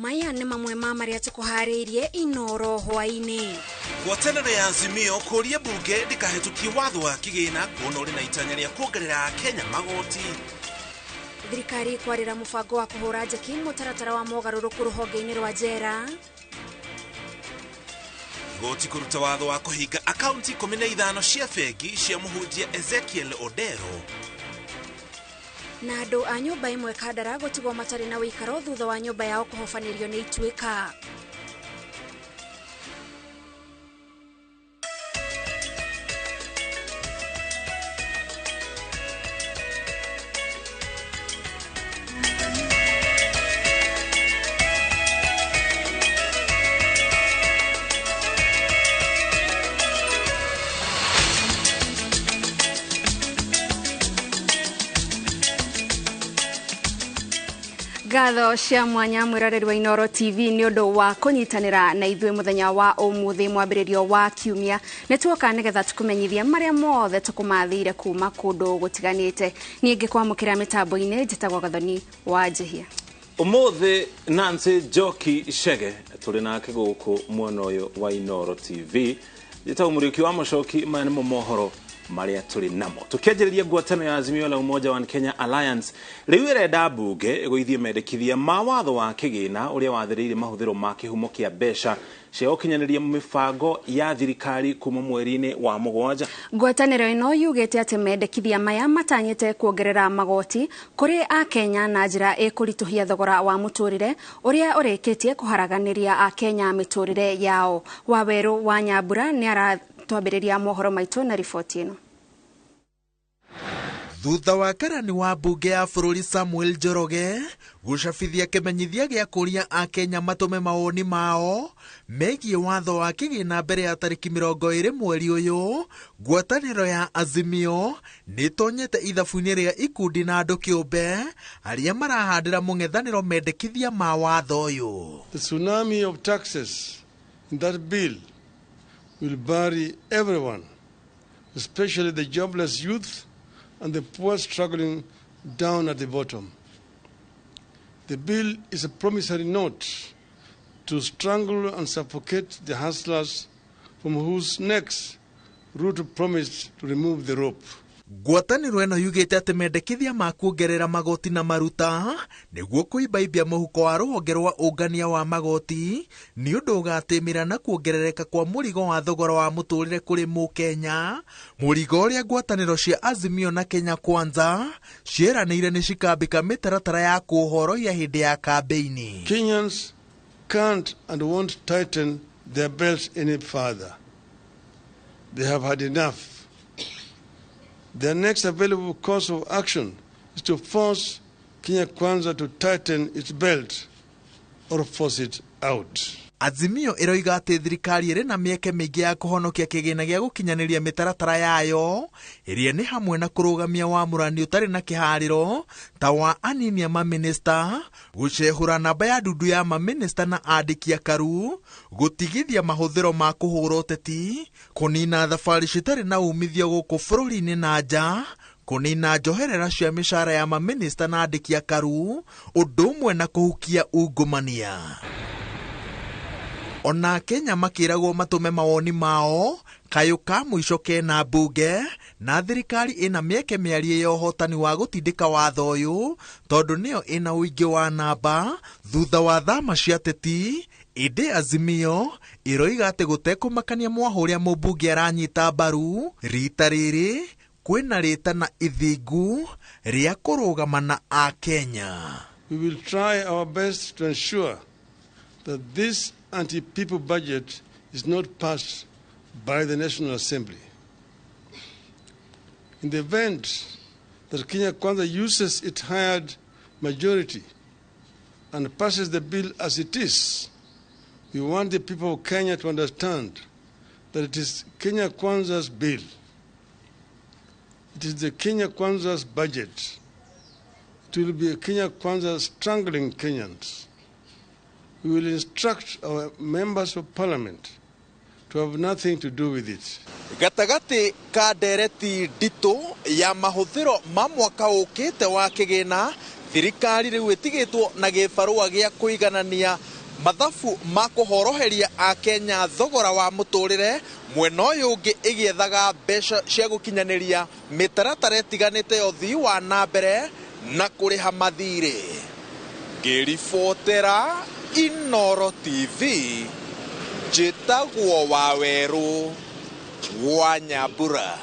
Maya nĩ mamwe ma marĩa tũkũharĩirie Inoro hwainĩ. Ngwatanĩro ya Azimio kũria bunge ndĩkahĩtũkie watho wa kĩgĩna kuona ũrĩ na itanya rĩa kuongerera Kenya magoti. Thirikari kwarĩra mũbango wa kũhũra njeki mũtaratara wa mogarũrũku rũhonge-inĩ rwa njera. Igoti kũruta watho wa kũhinga akaunti 15 cia bengi cia mũhunjia Ezekiel Odero. Na andũ a nyũmba ĩmwe Kandara gũtigwo matarĩ na wĩikaro thutha wa nyũmba yao kũhobanĩrio nĩ ituĩka. Gatho cia mwanya mwĩroreri wa Inoro TV nĩ ũndũ wa kũnyitanĩra na ithuĩ mũthenya wa ũmũthĩ mwambĩrĩrio wa kiumia. Nĩtuoka nĩgetha tũkũmenyithia marĩa mothe tũkũmathĩire kuma kũndũ gũtiganĩte. Niĩ ngĩkwamũkĩra mĩtambo-inĩ njĩtagwo Gathoni wa Njihia. Ũmũthĩ Nancy Njoki Chege tũrĩ nake gũkũ mwena ũyũ wa Inoro TV. Njĩtagwo mũriũki wa mũcoki maya nĩmo mohoro maria tuli namo. Tukianjĩrĩria ngwatanĩro ya Azimio la Umoja wa Kenya Alliance rĩu ĩrenda bunge ĩgũithie mendekithia ma watho wa kĩgĩna ũrĩa wathĩrĩire mahũthĩro ma kĩhumo kĩa mbeca cia gũkinyanĩria mĩbango ya thirikari kuma mweri-inĩ wa mũgwanja. Ngwatanĩro ĩno yugĩte atĩ mendekithia maya matanyĩte kuongerera magoti kũrĩ a Kenya na njĩra ĩkũritũhia thogora wa mũtũrĩre ũrĩa ũrĩkĩtie kũharaganĩria a Kenya mĩtũrĩre yao. Waweru wa Nyambura nĩ aratwambĩrĩria mohoro maitũ na riboti ĩno. Thutha wa karani wa bunge ya bũrũri Samuel Njoroge gũcabithia kĩmenyithia gĩa kũria a Kenya matũme mawoni mao megiĩ watho wa kĩgĩna mbere ya tarĩki 20 mweri ũyũ, ngwatanĩro ya Azimio nĩtonyete ithabu-inĩ rĩa ikundi na andũ kĩũmbe arĩa marahandĩra mũng'ethanĩro mendekithia ma watho ũyũ. The tsunami of taxes in that bill will bury everyone, especially the jobless youth and the poor struggling down at the bottom. The bill is a promissory note to strangle and suffocate the hustlers from whose necks Ruto promised to remove the rope. Ngwatanĩro ĩno yugĩte atĩ mendekithia ma kuongerera magoti na maruta nĩguo kũimbaimbia mũhuko wa rũhonge rwa ũngania wa magoti nĩ ũndũ ũgatĩmĩra na kuongerereka kwa mũrigo wa thogora wa mũtũrĩre kũrĩ Mũkenya, mũrigo ũrĩa ngwatanĩro cia Azimio na Kenya Kwanza ciĩranĩire nĩ cikambĩka mĩtaratara ya kũhorohia hĩndĩ ya kambeini. Kenyans can't and won't tighten their belts any further. They have had enough. Their next available course of action is to force Kenya Kwanza to tighten its belt or force it out. Azimio ĩroiga atĩ thirikari ĩrĩ na mĩeke mĩingĩ ya kũhonokia kĩgĩna gĩa gũkinyanĩria mĩtaratara yayo ĩrĩa nĩ hamwe na kũrũgamia wamũrani ũtarĩ na kĩharĩro ta wa anini a mamĩnĩsta, gũcehũra namba ya ndundu ya mamĩnĩsta na andĩki a karu, gũtigithia mahũthĩro ma kũhũra ũteti, kũnina thabarĩ citarĩ na umithio gũkũ bũrũri-inĩ na nja, kũnina njoherera cia mĩcara ya mamĩnĩsta na andĩki a karu, ũndũ ũmwe na kũhukia ungumania. Ona Kenya makĩragwo matũme mawoni mao kayũ ka mũico kena bunge na thirikari ĩna mĩeke mĩarie ya ũhotani wa gũtindĩka watho ũyũ tondũ nĩyo ĩna ũingĩ wa namba thutha wa thama cia teti. Ĩndĩ Azimio ĩroiga atĩ gũtekũmakania mwahũ ũrĩa mũmbunge aranyita mbaru rita rĩrĩ kwĩna rĩta na ithingu rĩa kũrũgama na a Kenya. We will try our best to ensure that this anti-people budget is not passed by the National Assembly. In the event that Kenya Kwanza uses its hired majority and passes the bill as it is, we want the people of Kenya to understand that it is Kenya Kwanza's bill. It is the Kenya Kwanza's budget. It will be a Kenya Kwanza strangling Kenyans. We will instruct our members of parliament to have nothing to do with it. Gatagati ka ndereti nditũ ya mahũthĩro ma mwaka ũkĩte wa kĩgĩna, thirikari rĩu ĩtigĩtwo na gĩbarũa gĩa kũiganania mathabu makuhoroheria a Kenya thogora wa muturire mwena uyu ungi igiethaga mbeca cia gukinyaniria mitaratara itiganite uthii wa nambere na kuriha mathiri. Ngiribotera Inooro TV, njitagwo Waweru wa Nyambura.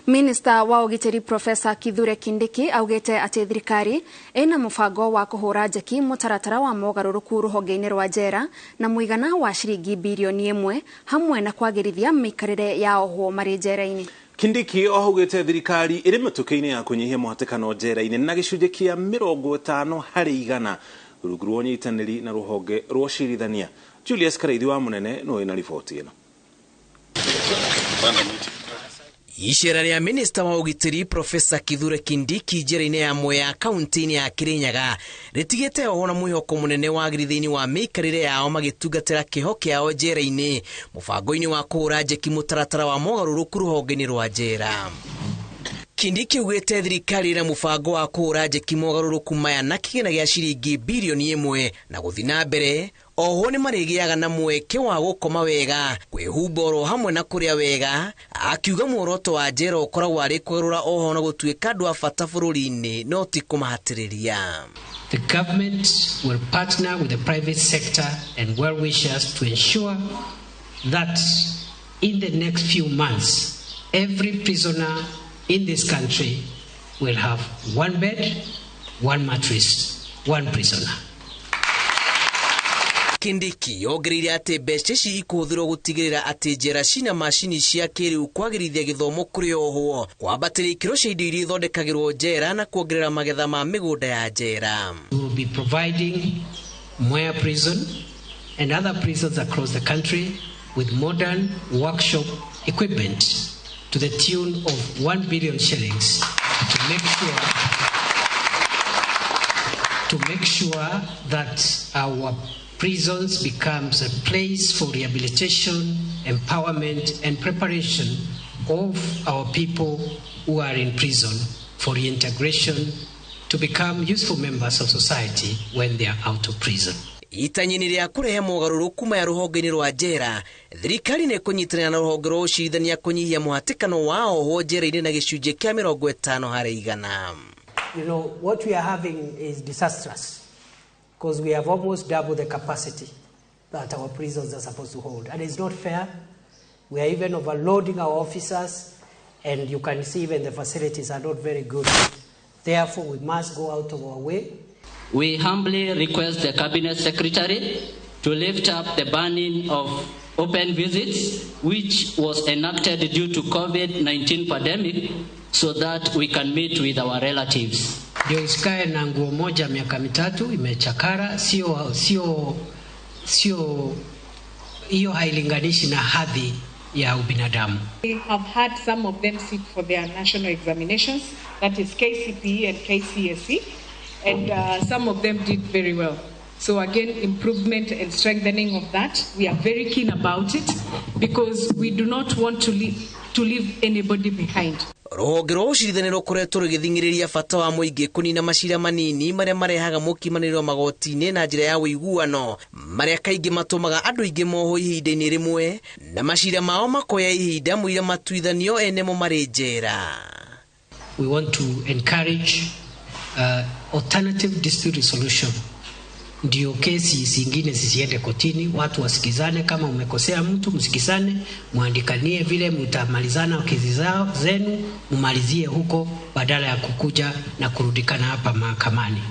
Minista wa ugitiri Profesa Kithure Kindiki augete ati thirikari ina mubango wa kuhura njeki mutaratara wa mogaruruku ruhonge-ini rwa njera na muigana wa ciringi bilioni 1 hamwe na kwagirithia mikarire ya ohwo mari njera-ini. Kindiki ohaugete thirikari iri mituki-ini ya kunyihia muhatikano njera-ini na gicunji kia 50% rungu rwa unyitaniri na ruhonge rwa cirithania. Julius Karaithi wa Munene no ina riboti ino. Icera ria minista wa ugitiri Profesa Kithure Kindiki njera-ini ya Mwea kaunti-ini ya Kirinyaga ritigite ohona mwihoko munene wagirithi-ini wa mikarire yao magitungatira kiho kiao njera-ini mubango-ini wa kuhura njeki mutaratara wa mogaruruku ruhonge-ini rwa njera. Kindiki ugete thirikari na mubango wa kuhura njeki mogaruruku maya na kigina gia ciringi bilioni 1 na guthina mbere oho ni marigiaga na mweke wa gukoma wega kwihumboro hamwe na kuria wega akiuga muoroto wa njera ukoragwo ari kwerura oho na gutuika andu a bata bururi-ini no ti kumahatiriria. The government will partner with the private sector and well-wishers to ensure that in the next few months every prisoner in this country will have one bed, one mattress, one prisoner. Kindiki yongereire ati mbeca ici ikuhuthirwo gutigirira ati njera cina macini cia kiriu kwagirithia githomo kuri ohwo kwambatira ikiro cia indo iria ithondekagirwo njera na kuongerera magetha ma migunda ya njera. We will be providing Mwea prison and other prisons across the country with modern workshop equipment to the tune of 1 billion shillings to make sure that our prisons becomes a place for rehabilitation, empowerment and preparation of our people who are in prison for reintegration to become useful members of society when they are out of prison. Itanyini ria kurehe mogaruruku maya ruhonge-ini rwa njera thirikari ni kunyitanira na ruhonge rwa ucirithania kunyihia muhatikano wa ohwo njera-ini na gicunji kia 50%. You know, what we are having is disastrous because we have almost doubled the capacity that our prisons are supposed to hold, and it's not fair. We are even overloading our officers, and you can see even the facilities are not very good. Therefore, we must go out of our way. We humbly request the Cabinet Secretary to lift up the banning of open visits, which was enacted due to COVID-19 pandemic, so that we can meet with our relatives. Ndio usikae na nguo moja miaka mitatu imechakara, sio hiyo hailinganishi na hadhi ya ubinadamu. We have had some of them sit for their national examinations, that is KCPE and KCSE, and some of them did very well. So again, improvement and strengthening of that, we are very keen about it because we do not want to leave anybody behind. Ruhonge rwa ucirithania rukoretwo rugithingiriria bata wa muingi kunina macira manini maria marehaga mukimaniro magoti-ini na njira ya uiguano maria kaingi matumaga andu aingi moho ihinda-ini rimwe na macira mao makoya ihinda muira matuithanio enemo mari njera. We want to encourage alternative dispute resolution. Ndio kesi zingine zisiende kotini, watu wasikizane. Kama umekosea mtu, msikizane, muandikanie vile mtamalizana kesi zenu, mumalizie huko badala ya kukuja na kurudikana hapa mahakamani.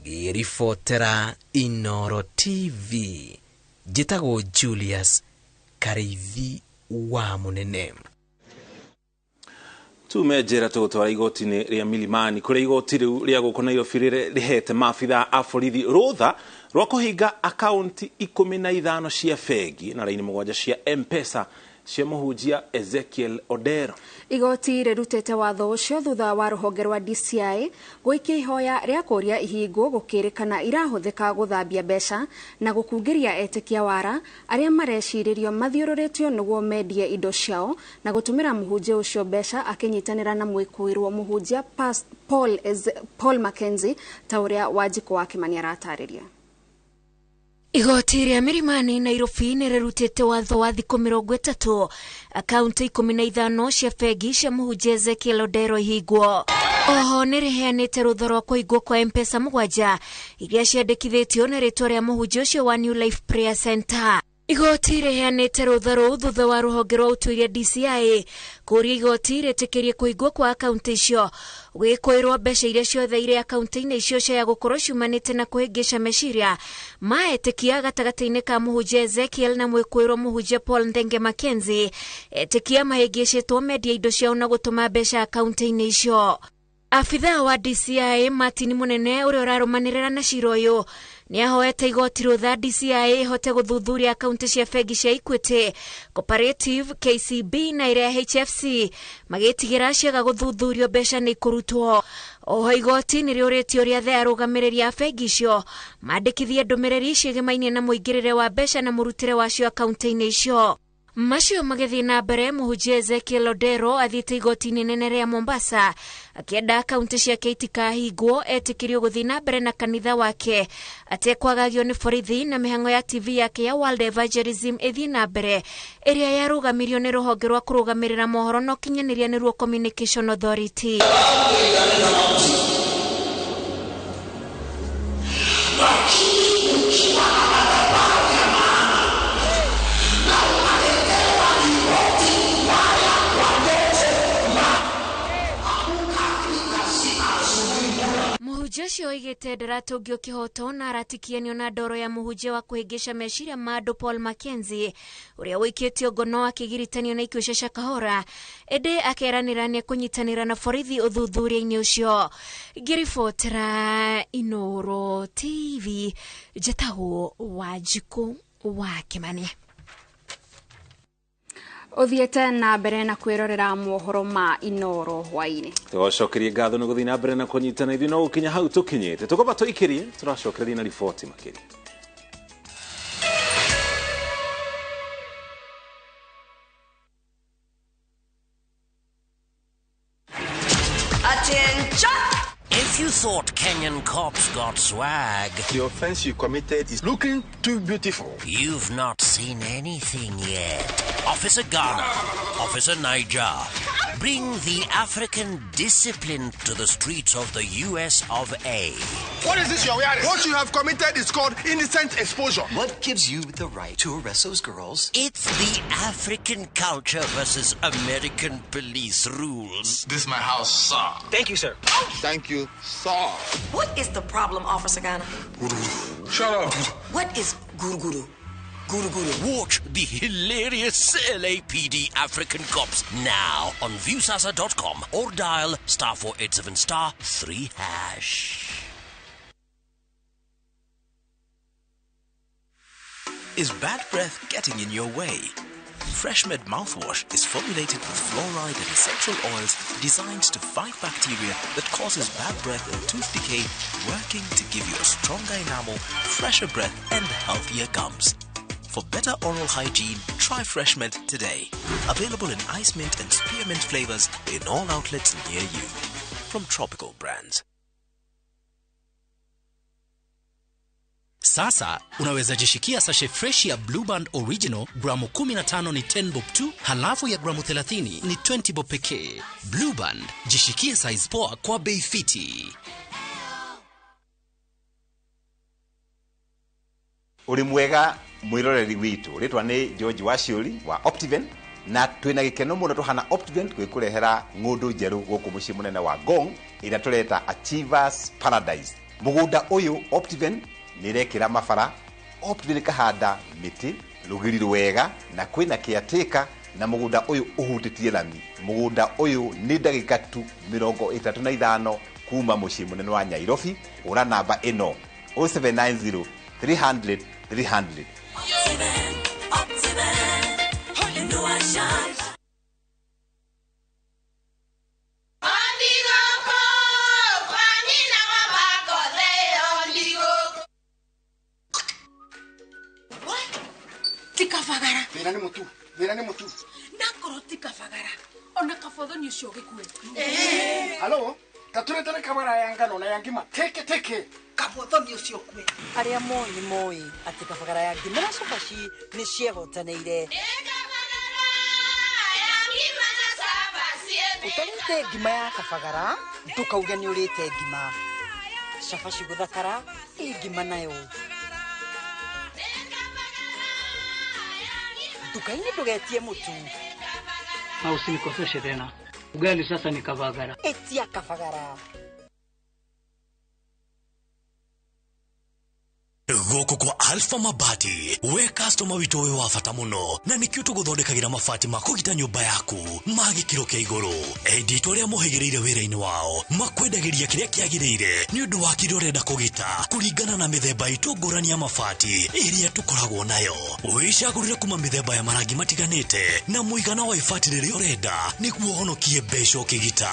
Ngiribotera Inooro TV, njitagwo Julius Karaithi wa Munene. Tumejera tutwara igoti-ini ria Milimani kuria igoti riu ria guku Nairobi rihete maabitha a borithi rutha rwa kuhinga akaunti 15 cia bengi na raini 7 cia M-Pesa cia muhunjia Ezekiel Odero. Igoti rirutete watho ucio thutha wa ruhonge rwa DCI guikia ihoya ria kuria ihingo gukirikana irahuthika guthambia mbeca na gukungiria etekia wara aria mareciiririo mathiururitio niguo mendie indo ciao na gutumira muhunjia ucio mbeca akinyitanira na mwikuirwo muhunjia Paul Mackenzie ta uria Wanjiku wa Kimani aratariria. Igoti rĩa Milimani Nairobi nĩrĩrutĩte watho wa thikũ 30 akaunti 15 cia bengi cia mũhunjia Ezekiel Odero ihingwo. Oho nĩrĩheanĩte rũtha rwa kũhingwo kwa M-Pesa 7 iria ciandĩkithĩtio na rĩtwa rĩa mũhunjia ũcio wa New Life Prayer Center. Igoti rĩheanĩte rũtha rũu thutha wa rũhonge rwa ũtuĩria DCI kũria igoti rĩtĩkĩrie kũhingwo kwa akaunti icio, gwĩkũĩrwo mbeca iria ciothe irĩ akaunti-inĩ icio cia gũkorwo ciumanĩte na kũhĩngĩca meciria maetĩkia gatagatĩ-inĩ ka mũhunjia Ezekiel na mwĩkũĩrwo mũhunjia Paul Ndenge Mackenzie, etĩkia mahĩngĩcĩtwo mendia indo ciao na gũtũma mbeca akaunti-inĩ icio. Afithaa wa DCI Martin Munene ũrĩa ũrarũmanĩrĩra na cira ũyũ nĩahoete igoti rũtha DCI hote gũthuthuria akaunti cia bengi cia Equity, Cooperative, KCB na ĩrĩa HFC magĩtigĩra ciaga gũthuthurio mbeca nĩ ikũrutwo. Oho igoti nĩrĩũrĩtie ũrĩa the arũgamĩrĩri a bengi icio mandĩkithie ndũmĩrĩri ciĩgĩmainie na mũingĩrĩre wa mbeca na mũrutĩre wacio akaunti-inĩ icio. Macio magĩthiĩ na mbere, mũhunjia Ezekiel Odero athiĩte igoti-inĩ nene rĩa Mombasa akĩenda akaunti ciake itikahingwo, etĩkĩrio gũthiĩ na mbere na kanitha wake atekwagagio nĩ borithi na mĩhang'o ya TV yake ya World Evangelism ĩthiĩ na mbere ĩrĩa yarũgamirio nĩ rũhonge rwa kũrũgamĩrĩra mohoro na ũkinyanĩria nĩruo Communication Authority. Mũhunjia ũcio oigĩte ndaratũngio kĩhoto na aratikianio na ndoro ya mũhunjia wa kũhĩngĩca meciria ma andũ Paul Mackenzie ũrĩa wĩkĩtio ngono akĩgiritanio na ikuũ cia kahora, ĩndĩ akeranĩra nĩekũnyitanĩra na borithi ũthuthuria-inĩ ũcio. Ngĩribotera Inooro TV, njĩtagwo Wanjikũ wa Kimani. Uthiete na mbere na kwirorera mohoro ma Inooro hwaini. Tũcokerie ngatho nĩ gũthiĩ na mbere na kũnyitana ithuĩ no gũkinya hau tũkinyĩte. Tũkoba tũikĩrie tũracokereria na riboti makĩria. If you thought Kenyan cops got swag, the offense you committed is looking too beautiful. You've not seen anything yet. Officer Ghana, Officer Niger, bring the African discipline to the streets of the US of A. What is this you're wearing? What you have committed is called indecent exposure. What gives you the right to arrest those girls? It's the African culture versus American police rules. This is my house, sir. Thank you, sir. Thank you, sir. What is the problem, Officer Ghana? Shut up. What is guru-guru? Guru-guru. Watch the hilarious LAPD African Cops now on viewsasa.com or dial *487 *3#. Is bad breath getting in your way? FreshMed mouthwash is formulated with fluoride and essential oils designed to fight bacteria that causes bad breath and tooth decay, working to give you a stronger enamel, fresher breath, and healthier gums. For better oral hygiene, try FreshMed today. Available in ice mint and spearmint flavors in all outlets near you. From Tropical Brands. Sasa unaweza jishikia sashe fresh ya Blue Band Original gramu 15 ni 10 bob tu, halafu ya gramu 30 ni 20 bob pekee. Blue Band, jishikie size poa kwa bei fiti. Ulimwega mwiroreri witu ritwa ni George Waciuri wa Optiven, na twina gikeno muno tuhana Optiven twikurehera ngundu njeru guku mucii munene wa Ngong ira tureta Achievers Paradise. Mugunda uyu Optiven nirekira mabara, Optiven kahanda miti rugiri rwega na kwina kiatika, na mugunda uyu uhutitie lami. Mugunda uyu ni ndagika tu 35 kuma mucii munene wa Nairobi. Ura namba ino 0790 300 300. Tikafagara. Mira ni mutu. Nakoro tikafagara. Ona kafodho ni shoge kwe. Hello? Tature tane kamera yangano na yangima teke. kabothomi ucio kwe aria moi ati kabagara ya ngima na cabaci ni ciehotaneire utarite ngima ya kabagara ndukauge ni urite ngima cabaci guthakara ngima nayo dukaini ndugetie mutu na usinikoseshe tena. Ugali sasa ni kabagara. Etia kabagara. Goko kwa Alpha Mabati we customer wito we wafata muno na nikio tuguthondekagira mabati makugita nyumba yaku magikiro kia iguru edito ria muhigireire wira-ini wao makwendagiria kiria kiagirire ni undu wa kiria urenda kugita kuringana na mithemba itu ngurani ya mabati iria tukoragwo nayo wicagurire kuma mithemba ya marangi matiganite na muigana wa ibati riria urenda niguo honokie mbeca ukigita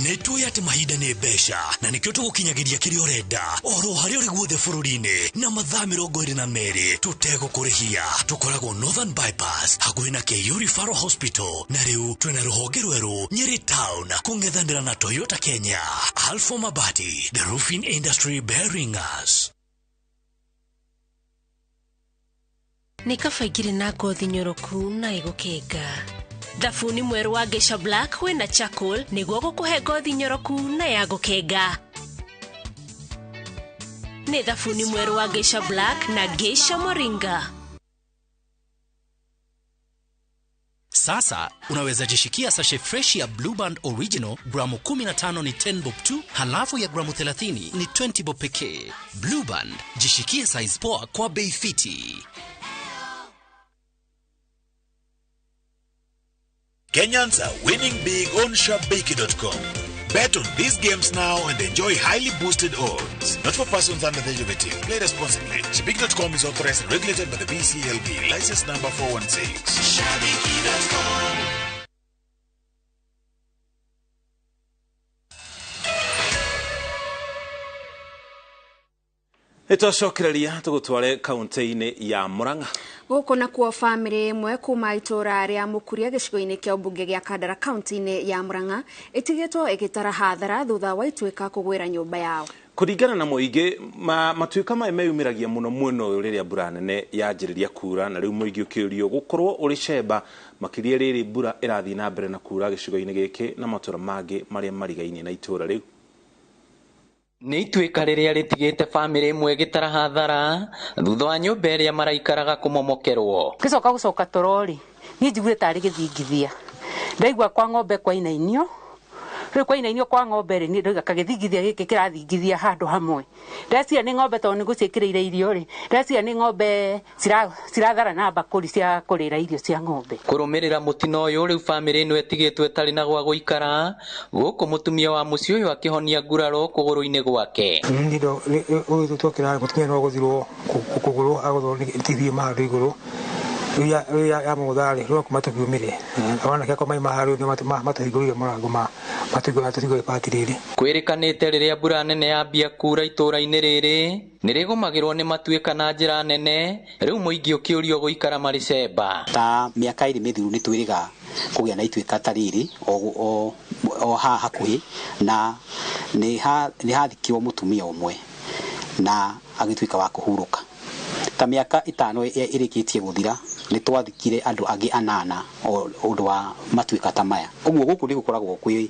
nitui ati mahinda ni mbeca na nikio tugukinyagiria kiria urenda oro haria uri guothe bururi-ini na mathaa 22 tutegũkũrĩhia tukoragwo Northern Bypass hakuhĩ na KU Referral Hospital na rĩu twĩna rũhonge rwerũ Nyeri Town kũng'ethanĩra na Toyota Kenya. Alpha Mabati, the roofing industry bearing us. Nĩ kaba igĩrĩ na ngothi nyoroku na ĩgũkĩnga. Thabuni mwerũ wa Geisha Black wĩna charcoal nĩguo gũkũhe ngothi nyoroku na ya gũkĩnga. Ni thabuni mweru wa Geisha Black na Geisha Moringa. Sasa unaweza jishikia sachet fresh ya Blue Band Original gramu 15 ni 10 bob tu, halafu ya gramu 30 ni 20 bob pekee. Blue Band, jishikie size poa kwa bei fiti. Kenyans are winning big on ShopBakey.com. Bet on these games now and enjoy highly boosted odds. Not for persons under the age of 18. Play responsibly. ShopBakey.com is authorized and regulated by the BCLB. License number 416. ShopBakey.com. Itocokereria tugutware kaunti-ini ya Murang'a. Guku na kuo family imwe kuma itura ria Mukuria gicigo-ini kia ubunge gia Kandara kaunti-ini ya Murang'a itigitwo igitara hathara thutha wa ituika kugwira nyumba yao. Kuringana na muingi matuika meyumiragia muno mwena uyu riria mbura nene yanjiriria kura na riu muingi ukiurio gukorwo uri cemba makiria riri mbura irathi na mbere na kura gicigo-ini giki na matura mangi maria marigaine na itura riu. Nĩ ituĩka rĩrĩa rĩtigĩte family imwe gĩtara hathara thutha wa nyũmba ĩrĩa maraikaraga kũmomokerwo. Gĩcoka torori niĩ njiguire tarĩ gĩthingithia ndaigua kwa ng'ombe kwa inainio rĩu kwa inainio kwa ng'ombe rĩ nĩ kagĩthingithia gĩkĩ kĩrathingithia handũ hamwe ndeciria nĩ ng'ombe tondũ nĩ gũciĩkĩrĩire irio rĩ ndeciria nĩ ng'ombe cirathara na mbakũri cia kũrĩra irio cia ng'ombe. Kũrũmĩrĩra mũtino ũyũ rĩu family ĩno ĩtigĩtwo ĩtarĩ na gwa gũikara gũkũ mũtumia wa mũciĩ ũyũ akĩhonia nguraro kũgũrũ-inĩ gwake. Ndindo ũyũ twokĩra mũtumia no gũthirwo kũgũrũ agũthwo nĩ TV mahandũ igũrũ ya mũthari rwo kumatukiumire ona keko mai maharu ni matahingũrire mũrango matahingũrire pati rĩrĩ. Kwĩrĩkanĩte rĩrĩa mbura nene yambia kura itũra-inĩ rĩrĩ nĩrĩgũmagĩrwo nĩ matuĩka na njĩra nene rĩu mũingĩ ũkĩũrio gũikara marĩ cemba. Ta mĩaka ĩrĩ mĩthiru nĩ twĩrĩga kũgĩa na ituĩka ta rĩrĩ o hakuhĩ na nĩ hathikirwo mũtumia ũmwe na agĩtuĩka wa kũhurũka. Ta mĩaka 5 ĩrĩkĩtie gũthira nĩ twathikire andũ angĩ 8 ũndũ wa matuĩka ta maya. Ũguo gũkũ nĩ gũkoragwo kwĩ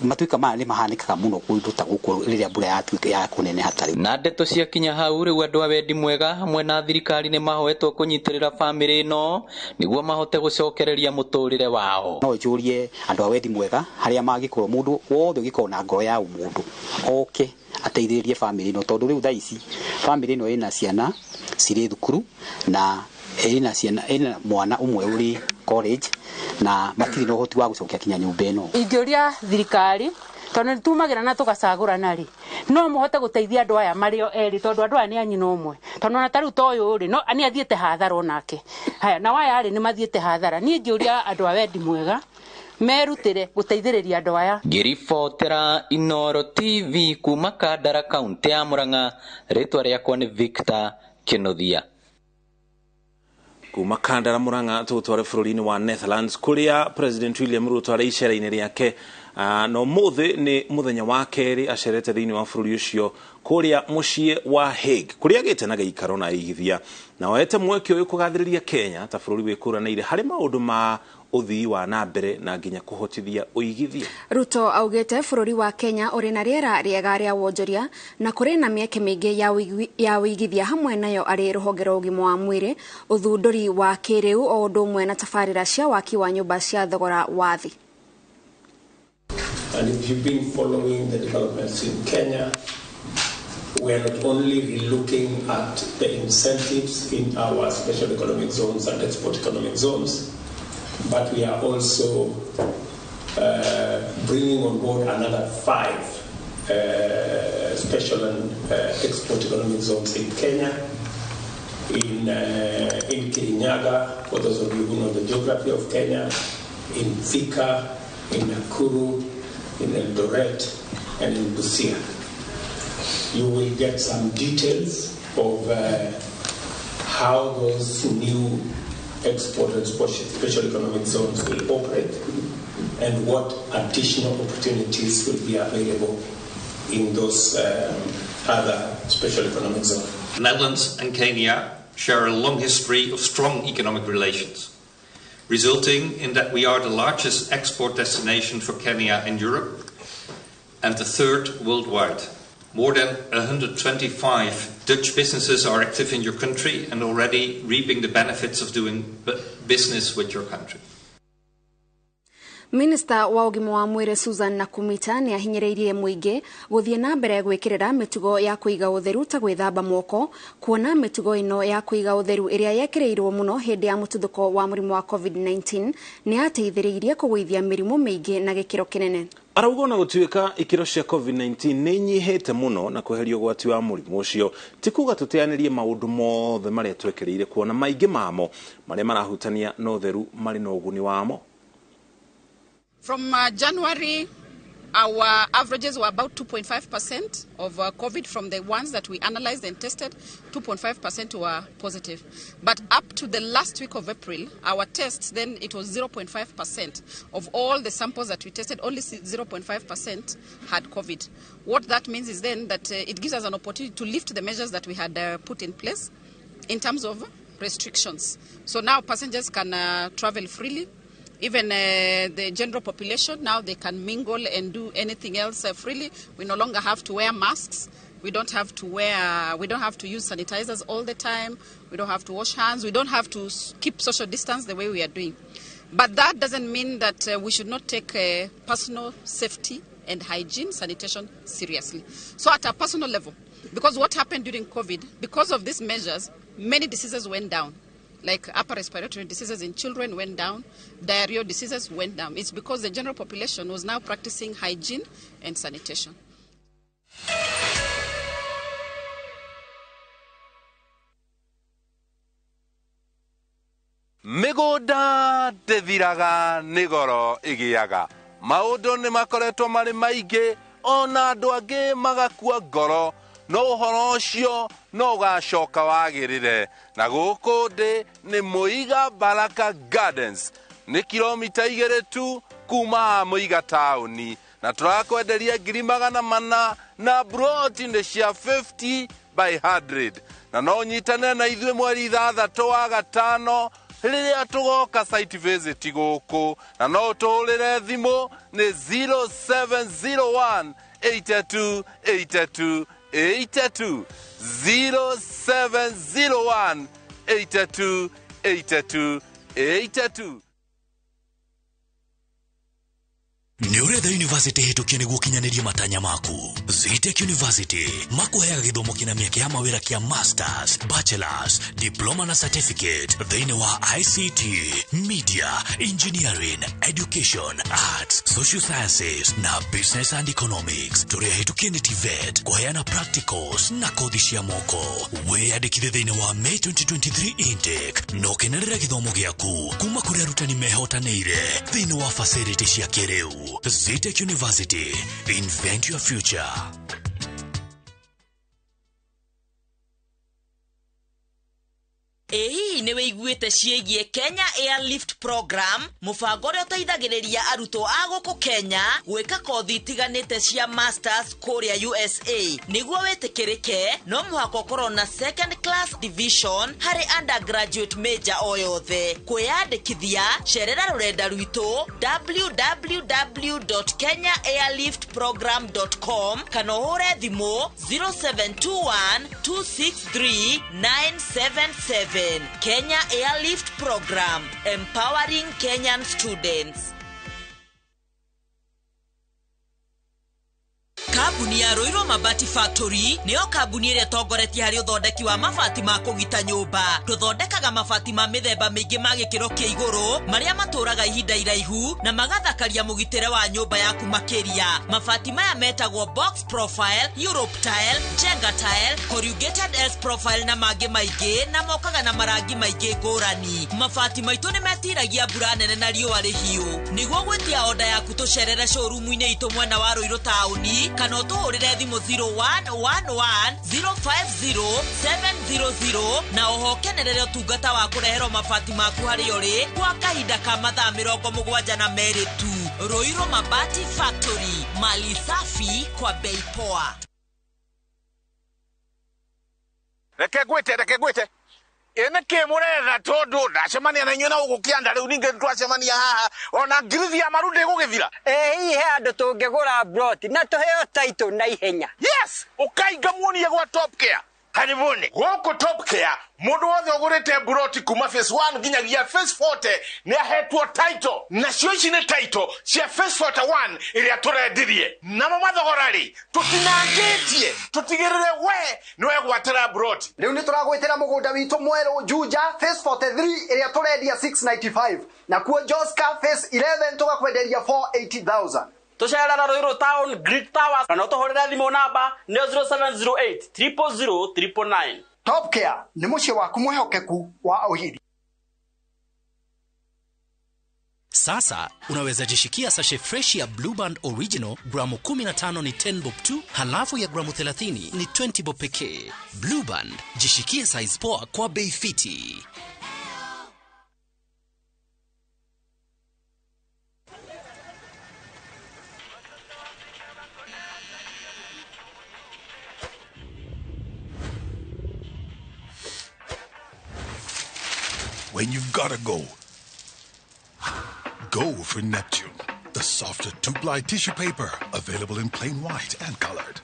matuĩka maya nĩ mahanĩkaga mũno kũndũ ta gũkũ rĩrĩa mbura yatuĩka ya kũnene hatarĩ. Na ndeto ciakinya hau rĩu andũ a wendi mwega hamwe na thirikari nĩ mahoetwo kũnyitĩrĩra family ĩno nĩguo mahote gũcokereria mũtũrĩre wao. No njũrie andũ a wendi mwega harĩa mangĩkorwo mũndũ wothe ũngĩkorwo na ngoro ya ũmũndũ oke ateithĩrĩrie family ĩno tondũ rĩu thaa ici family ĩno ĩna ciana cirĩ thukuru na ĩna mwana ũmwe ũrĩ college na matirĩ na ũhoti wa gũcokia kinya nyũmba ĩno. Ingĩũria thirikari tondũ nĩ tumagĩra na tũgacagũrana rĩ no mũhote gũteithia andũ aya marĩ o erĩ tondũ andũ aya nĩ anyina ũmwe tondũ ona tarĩu ta ũyũ rĩ no nĩ athiĩte hathara onake. Haya na waya rĩ nĩ mathiĩte hathara. Niĩ ingĩũria andũ a wendi mwega merutĩre gũteithĩrĩria andũ aya. Ngĩribotera Inooro TV kuma Kandara kaunti ya Murang'a rĩtwa rĩakwa nĩ Victor Kĩnothia. Kuma Kandara Murang'a tũtware bũrũri-inĩ wa Netherlands kuria President William Ruto arĩ icera-inĩ rĩake no muthe ni muthenya wa keri acerete thiini wa bururi ucio kuria mucie wa Hague kuria gite na giikaro na igithia na oete mweke uyu kugathiriria Kenya ta bururi wikuranire hari maundu ma uthii wa na mbere na nginya kuhotithia uigithia. Ruto augete bururi wa Kenya uri na riera riega ria wonjoria na kuri na mieke mingi ya uigithia hamwe nayo ari ruhonge rwa ugima wa mwiri uthunduri wa kiriu o undu mwe na tafarira cia waki wa nyumba cia thogora wa thi. And if you've been following the developments in Kenya, we are not only looking at the incentives in our special economic zones and export economic zones, but we are also bringing on board another 5 special and export economic zones in Kenya, in Kirinyaga, for those of you who know the geography of Kenya, in Thika, in Nakuru, in Eldoret, and in Busia. You will get some details of how those new export and special economic zones will operate and what additional opportunities will be available in those other special economic zones. The Netherlands and Kenya share a long history of strong economic relations, resulting in that we are the largest export destination for Kenya in Europe and the 3rd worldwide. More than 125 Dutch businesses are active in your country and already reaping the benefits of doing business with your country. Minister wa ugima wa mwiri Susan Nakumita ni ahinyiriirie muingi guthie na mbere gwikirira mitugo ya kuiga utheru ta gwithamba moko kuona mitugo ino ya kuiga utheru iria yekireirwo muno hindi ya mututhuko wa murimu wa COVID-19 ni ateithiriirie kugwithia mirimu mingi na gikiro kinene. Arauga na gutuika ikiro cia COVID-19 ni nyihite muno na kweheria ugwati wa murimu ucio tikuga tuteanirie maundu mothe maria twekereire kuona maingi mamo maria marahutania no theru mari no uguni wamo. From January, our averages were about 2.5% of COVID. From the ones that we analyzed and tested, 2.5% were positive. But up to the last week of April, our tests, then it was 0.5%. Of all the samples that we tested, only 0.5% had COVID. What that means is then that it gives us an opportunity to lift the measures that we had put in place in terms of restrictions. So now passengers can travel freely. Even the general population, now they can mingle and do anything else freely. We no longer have to wear masks. We don't have to use sanitizers all the time. We don't have to wash hands. We don't have to keep social distance the way we are doing. But that doesn't mean that we should not take personal safety and hygiene, sanitation seriously. So at a personal level, because what happened during COVID, because of these measures, many diseases went down. Like upper respiratory diseases in children went down, diarrheal diseases went down. It's because the general population was now practicing hygiene and sanitation. Migunda ndithiraga nigoro igiaga maundu ni makoretwo mari maingi ona andu angi magakua ngoro no uhoro ucio no ugacoka wagirire na guku ndi ni Muiga Baraka Gardens ni kilomita 2 tu kuma Muiga tauni na turakwenderia 400 na broti ni cia 50 by 100 na no nyitane na ithuĩ mweri 6 wa gatano riria tugoka site visit guku na no tuhurire thimu ni 0701 82 82 82 0701 82 82 82. Nĩ ũretha university hetũkie nĩguo kinyanĩrie matanya maku. Zitech University makuheaga gĩthomo kĩna mĩeke ya mawĩra kĩa masters, bachelors, diploma na certificate thĩinĩ wa ICT, media, engineering, education, arts, social sciences na business and economics. Tũrĩa hetũkie nĩ TVET kũheana practicals na kothi cia moko. Wĩyandĩkithie thĩinĩ wa May 2023 intake na ũkenerere gĩthomo gĩaku kuma kũrĩ arutani mehotanĩire thĩinĩ wa facility cia kĩrĩu. Zitech University, invent your future. Ehi newe iguete ciĩgie Kenya Airlift Program, mũbango ũrĩa ũteithagĩrĩria arutwo a gũkũ Kenya gwĩka kothi itiganĩte cia masters kũrĩa USA. Nĩguo wĩtĩkĩrĩke, no mũhaka ũkorwo na second class division harĩ undergraduate major o yothe. Kwĩyandĩkithia, cerera rũrenda rwitũ www.kenyaairliftprogram.com kana ũhũre thimũ 0721 263 977. Kenya Airlift Program, empowering Kenyan students. Kambuni ya Roiro Mabati Factory niyo kambuni ĩrĩa tongoretie harĩ ũthondeki wa mabati ma kũgita nyũmba. Tũthondekaga mabati ma mĩthemba mĩingĩ ma gĩkĩro kĩa igũrũ marĩa matũraga ihinda iraihu na magathakaria mũgitĩre wa nyũmba yaku makĩria. Mabati maya metagwo box profile, Europe tile, Jenga tile, corrugated S profile na mangĩ maingĩ na mokaga na marangi maingĩ ngũrani. Mabati maitũ nĩ metiragia mbura nene na riũa rĩhiũ. Nĩguo gwĩtia oda yaku tũcerere showroom-inĩ itũ mwena wa Roiro taũni kana ũtũhũrĩre thimũ 0111 050 700 na oho kenerere ũtungata wa kũreherwo mabati maku harĩ ũrĩ kwa kahinda ka mathaa 72 tu. Roiro Mabati Factory, mali safi kwa bei poa. Reke gwete ene ke muretha tondu ndacemania na inyuĩ na ũgũkĩanda rĩu ningĩ twacemania haha ona ngirithi ya maru ndĩgũgĩthira. Hihi he andũ tũngĩgũra broti na tũheo taito na ihenya. Yes, ũkainga muonie gwa Top Care. Karibuni. Gũkũ Top Care mũndũ wothe ũgũrĩte broti kuma phase 1 nginyagia phase 40 nĩ ahetwo title. Nacio ici nĩ title cia phase 41 ĩrĩa tũrendirie. Namo mathogorari tũtinangĩtie tũtigĩrĩre we nĩwe gwatĩra broti. Rĩu nĩ tũragwĩtĩra mũgũnda witũ mwerũ Juja phase 43 ĩrĩa tũrendia 695 na kuo Joska phase 11 tũgakwenderia 480,000. Tucerera Roiro Town Grid Towers kana ũtũhũrĩre thimũ namba 0708 000 999. Top Care nĩ mũciĩ waku mwehokeku wa ũgitĩri. Sasa unaweza jishikia sashe fresh ya Blue Band Original gramu 15 ni 10 bob tu, halafu ya gramu 30 ni 20 bob pekee. Blue Band, jishikie size poa kwa bei fiti. When you've gotta go for Neptune, the softer two-ply tissue paper, available in plain white and colored.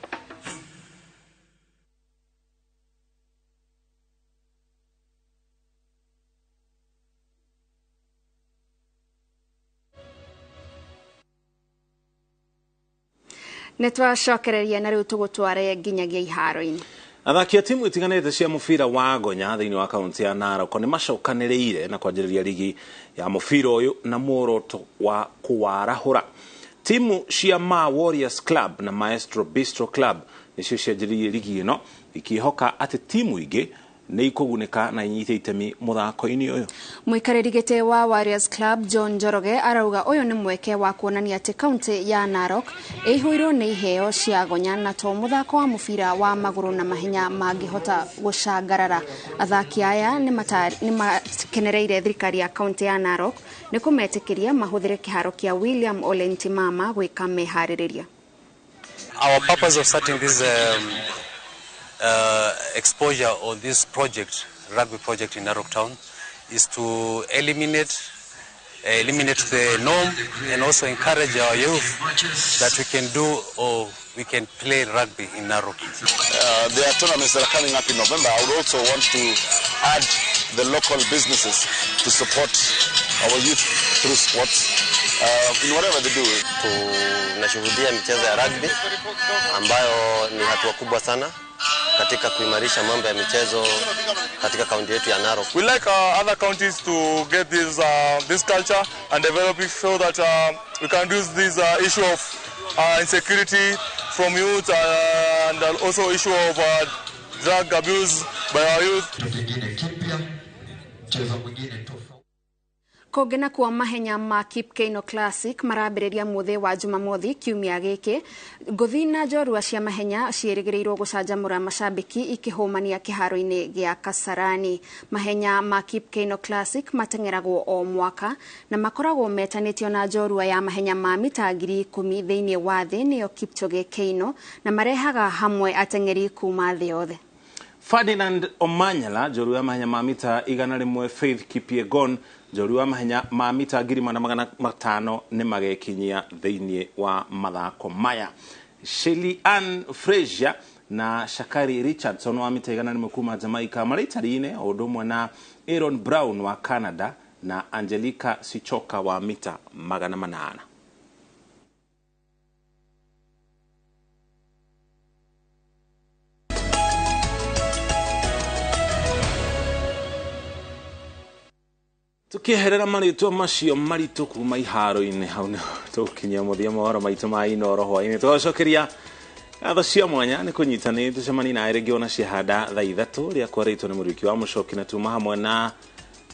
Nitwacokereria na rĩu tũgũtware nginyagia iharo-inĩ. Athaki a timu itiganĩte cia mũbira wa Gonya thĩinĩ wa kaunti ya Narok nĩ macokanĩrĩire na kwanjĩrĩria ligi ya mũbira ũyũ na muoroto wa kũwarahũra. Timu cia Ma Warriors Club na Maestro Bistro Club nĩcio cianjĩrĩirie ligi ĩno ikĩhoka atĩ timu ingĩ nĩ ikũgunĩka na inyite itemi mũthako-inĩ ũyũ. Mũikarĩri gĩtĩ wa Warriors Club John Njoroge arauga ũyũ nĩ mweke wa kuonania atĩ kaunti ya Narok ĩihũirwo nĩ iheo cia Gonya na to mũthako wa mũbira wa magũrũ na mahenya mangĩhota gũcangarara. Athaki aya nĩ makenereire thirikari ya kaunti ya Narok nĩ kũmetĩkĩria mahũthĩre kĩharo kĩa William Ole Ntimama gwĩka meharĩrĩria. Our purpose of starting this exposure on this project, rugby project in Narok Town, is to eliminate the norm and also encourage our youth that we can do or we can play rugby in Narok. There are tournaments that are coming up in November. I would also want to add the local businesses to support our youth through sports in whatever they do. Tunashuhudia michezo ya rugby ambayo ni hatua kubwa sana katika kuimarisha mambo ya michezo katika kaunti yetu ya Narok. We like other counties to get this culture and develop it so that we can use this issue of insecurity from youth and also issue of drug abuse by our youth. kongena kwa mahenya ma Kipkeino Classic marambĩrĩria muthi wa Jumamothi kiumia gĩkĩ. Ngũthi na njorua cia mahenya ciĩrĩgĩrĩirwo gũcanjamũra macambĩki ikĩhũmania kĩharo-inĩ gĩa Kasarani. Mahenya ma Kipkeino Classic mateng'eragwo o mwaka na makoragwo metanĩtio na njorua ya mahenya ma mita 10,000 thĩinĩ wa thĩ nĩyo Kipchoge Keino na marehaga hamwe ateng'eri kuma thĩ yothe. Ferdinand Omanyala njorua ya mahenya ma mita 100 Faith Kipyegon njorua ya mahenya ma mita 500 nĩ magekinyia thĩinĩ wa mathako maya. Shelly Ann Frazier na Shakari Richardson wa mita 100 kuma Jamaica maraitarine o ũndũ ũmwe na Aaron Brown wa Canada na Angelica Sichoka wa mita 800. Tukiherera maritwa macio maritu kuma iharo-inĩ hau nĩ tũkinyia mũthia mohoro maitũ ma Inooro hwaĩ-inĩ tũgacokeria ngatho cia mwanya nĩ kũnyitanĩra tũcemani na rĩngĩ ona ciahanda thaa 3 rĩa kwarĩtwo nĩ mũriki wa Mũchoki na tuma hamwe na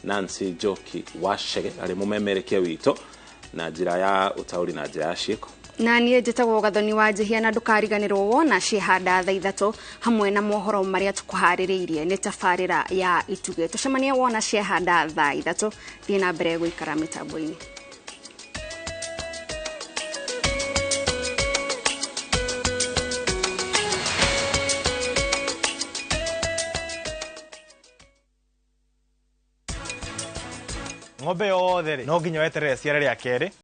Nancy Njoki wa Chege arĩ mũmemerekia witũ na njĩra ya ũtaũri na njĩra ya ciĩko. Na niĩ njĩtagwo Gathoni wa Njihia na ndũkariganĩrwo wona ciehanda thaa 3 hamwe na mohoro marĩa tũkũharĩrĩirie nĩ tabarĩra ya Ituge. Tũcemanie wona ciehanda thaa 3 thiĩ na mbere gũikara mĩtambo-inĩ. Ng'ombe yothe no nginya weterere ciare rĩa kerĩ